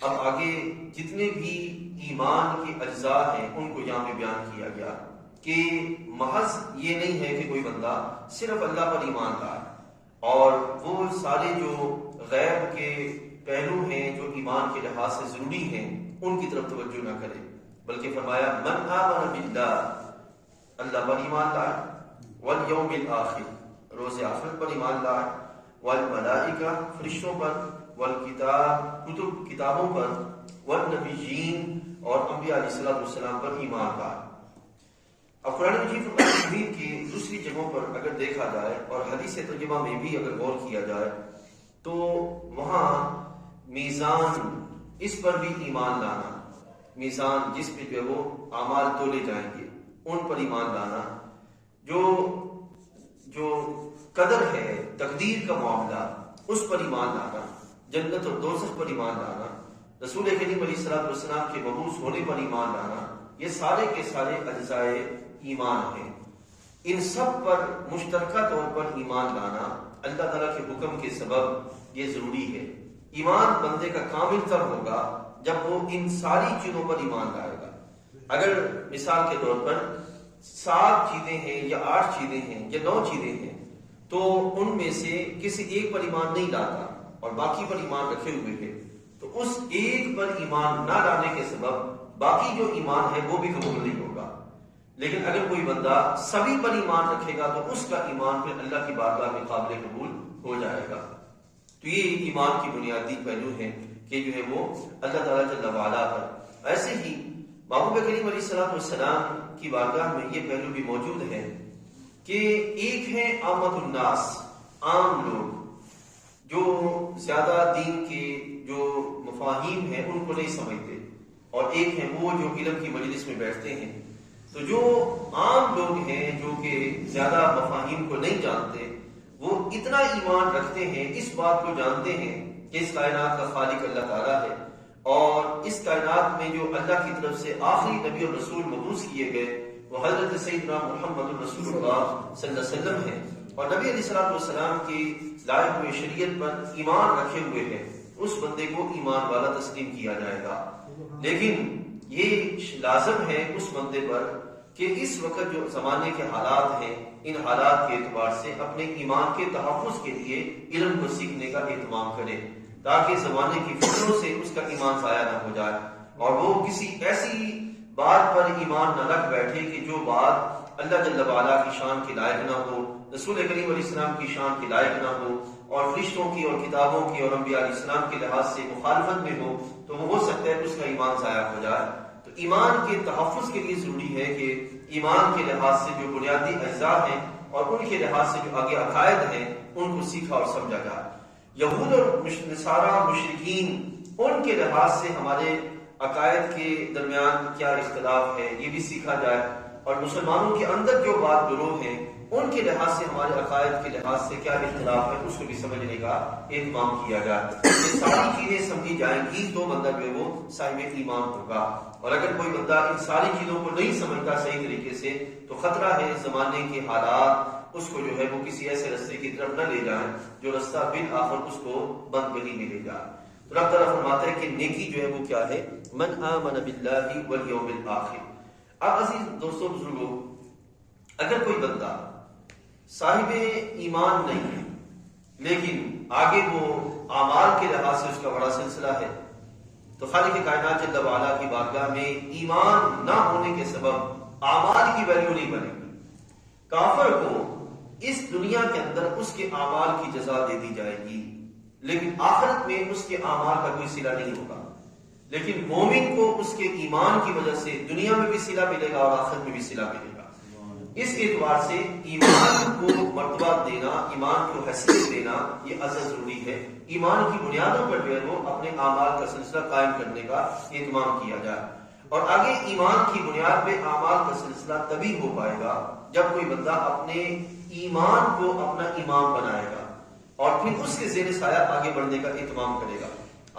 اب آگے جتنے بھی ایمان کے اجزاء ہیں ان کو یہاں پہ بیان کیا گیا کہ محض یہ نہیں ہے کہ کوئی بندہ صرف اللہ پر ایمان لائے اور وہ سارے جو غیب کے پہلو ہیں جو ایمان کے لحاظ سے ضروری ہیں ان کی طرف توجہ نہ کرے، بلکہ فرمایا من آمن باللہ، اللہ پر ایمان لائے، والیوم الآخر، روز آخرت پر ایمان لائے، والملائکہ، فرشتوں پر، والکتاب، کتابوں پر، والنبیین، اور انبیاء علیہ السلام پر ایمان لائے۔ اب قرآن مجید کی دوسری جگہوں پر اگر دیکھا جائے اور حدیث ترجمہ میں بھی اگر غور کیا جائے تو وہاں میزان، اس پر بھی ایمان لانا، میزان جس پہ جو ہے وہ اعمال تولے جائیں گے ان پر ایمان لانا، جو قدر ہے، تقدیر کا معاملہ، اس پر ایمان لانا، جنت اور دوزخ پر ایمان لانا، رسول کریم علیہ السلام کے مبعوث ہونے پر ایمان لانا، یہ سارے کے سارے اجزاء ایمان ہیں۔ ان سب پر مشترکہ طور پر ایمان لانا اللہ تعالیٰ کے حکم کے سبب یہ ضروری ہے۔ ایمان بندے کا کامل تب ہوگا جب وہ ان ساری چیزوں پر ایمان لائے گا۔ اگر مثال کے طور پر 7 چیزیں ہیں یا 8 چیزیں ہیں یا 9 چیزیں ہیں تو ان میں سے کسی ایک پر ایمان نہیں لاتا اور باقی پر ایمان رکھے ہوئے ہے تو اس ایک پر ایمان نہ لانے کے سبب باقی جو ایمان ہے وہ بھی قبول نہیں ہوگا۔ لیکن اگر کوئی بندہ سبھی پر ایمان رکھے گا تو اس کا ایمان پھر اللہ کی بارگاہ میں قابل قبول ہو جائے گا۔ تو یہ ایمان کی بنیادی پہلو ہیں کہ جو ہے وہ اللہ تعالیٰ جل وعلا پر۔ ایسے ہی محبوب کریم علیہ السلام کی بارگاہ میں یہ پہلو بھی موجود ہے کہ ایک ہے عامۃ الناس، عام لوگ جو زیادہ دین کے جو مفاہیم ہیں ان کو نہیں سمجھتے، اور ایک ہے وہ جو علم کی مجلس میں بیٹھتے ہیں۔ تو جو عام لوگ ہیں جو کہ زیادہ مفاہیم کو نہیں جانتے، وہ اتنا ایمان رکھتے ہیں، اس بات کو جانتے ہیں کہ اس کائنات کا خالق اللہ تعالیٰ ہے، اور اس کائنات میں جو اللہ کی طرف سے آخری نبی اور رسول مبعوث کیے گئے وہ حضرت سیدنا محمد رسول اللہ صلی اللہ علیہ وسلم ہیں، اور نبی علیہ السلام کی لائے ہوئے شریعت پر ایمان رکھے ہوئے ہیں، اس بندے کو ایمان والا تسلیم کیا جائے گا۔ لیکن یہ لازم ہے اس بندے پر کہ اس وقت جو زمانے کے حالات ہیں ان حالات کے اعتبار سے اپنے ایمان کے تحفظ کے لیے علم کو سیکھنے کا اہتمام کرے، تاکہ زمانے کی فکروں سے اس کا ایمان ضائع نہ ہو جائے اور وہ کسی ایسی بات پر ایمان نہ رکھ بیٹھے کہ جو بات اللہ جل وعلا کی شان کے لائق نہ ہو، رسول کریم علیہ السلام کی شان کے لائق نہ ہو، اور فرشتوں کی اور کتابوں کی اور انبیاء علیہ السلام کے لحاظ سے مخالفت میں ہو، تو وہ ہو سکتا ہے کہ اس کا ایمان ضائع ہو جائے۔ تو ایمان کے تحفظ کے لیے ضروری ہے کہ ایمان کے لحاظ سے جو بنیادی اجزاء ہیں اور ان کے لحاظ سے جو آگے عقائد ہیں ان کو سیکھا اور سمجھا جائے۔ یہود اور نصارہ مشرکین، ان کے لحاظ سے ہمارے عقائد کے درمیان کیا اختلاف ہے یہ بھی سیکھا جائے، اور مسلمانوں کے اندر جو بات گروہ ہیں ان کے لحاظ سے ہمارے عقائد کے لحاظ سے کیا اختلاف ہے اس کو بھی سمجھنے کا اہتمام کیا جائے۔ یہ ساری چیزیں سمجھی جائیں گی تو بندہ جو ہے وہ صاحب ایمان ہوگا، اور اگر کوئی بندہ ان ساری چیزوں کو نہیں سمجھتا صحیح طریقے سے تو خطرہ ہے زمانے کے حالات اس کو جو ہے وہ کسی ایسے رستے کی طرف نہ لے جائیں جو رستہ بالآخر اس کو بندگی میں لے جائے۔ تو رب تعالیٰ فرماتا ہے کہ نیکی جو ہے وہ کیا ہے، من آمن باللہ والیوم الآخر۔ اب عزیز دوستوں بزرگوں، اگر کوئی بندہ صاحب ایمان نہیں ہے لیکن آگے وہ اعمال کے لحاظ سے اس کا بڑا سلسلہ ہے تو خالق کائنات جل وعلا کی بارگاہ میں ایمان نہ ہونے کے سبب اعمال کی ویلیو نہیں بنے گی۔ کافر کو اس دنیا کے اندر اس کے اعمال کی جزا دے دی جائے گی لیکن آخرت میں اس کے اعمال کا کوئی صلہ نہیں ہوگا، لیکن مومن کو اس کے ایمان کی وجہ سے دنیا میں بھی صلہ ملے گا اور آخرت میں بھی صلہ ملے گا۔ اس اعتبار سے ایمان کو مرتبہ دینا، ایمان کو حیثیت دینا یہ ازل ضروری ہے۔ ایمان کی بنیادوں پر جو ہے وہ اپنے اعمال کا سلسلہ قائم کرنے کا اہتمام کیا جائے، اور آگے ایمان کی بنیاد پہ اعمال کا سلسلہ تبھی ہو پائے گا جب کوئی بندہ اپنے ایمان کو اپنا امام بنائے گا اور پھر اس کے زیر سایہ آگے بڑھنے کا اہتمام کرے گا۔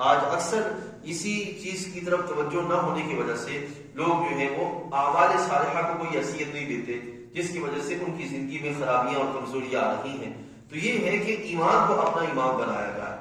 آج اکثر اسی چیز کی طرف توجہ نہ ہونے کی وجہ سے لوگ جو ہے وہ اعمال صالحہ کو کوئی حیثیت نہیں دیتے، جس کی وجہ سے ان کی زندگی میں خرابیاں اور کمزوریاں آ رہی ہیں۔ تو یہ ہے کہ ایمان کو اپنا امام بنایا جائے۔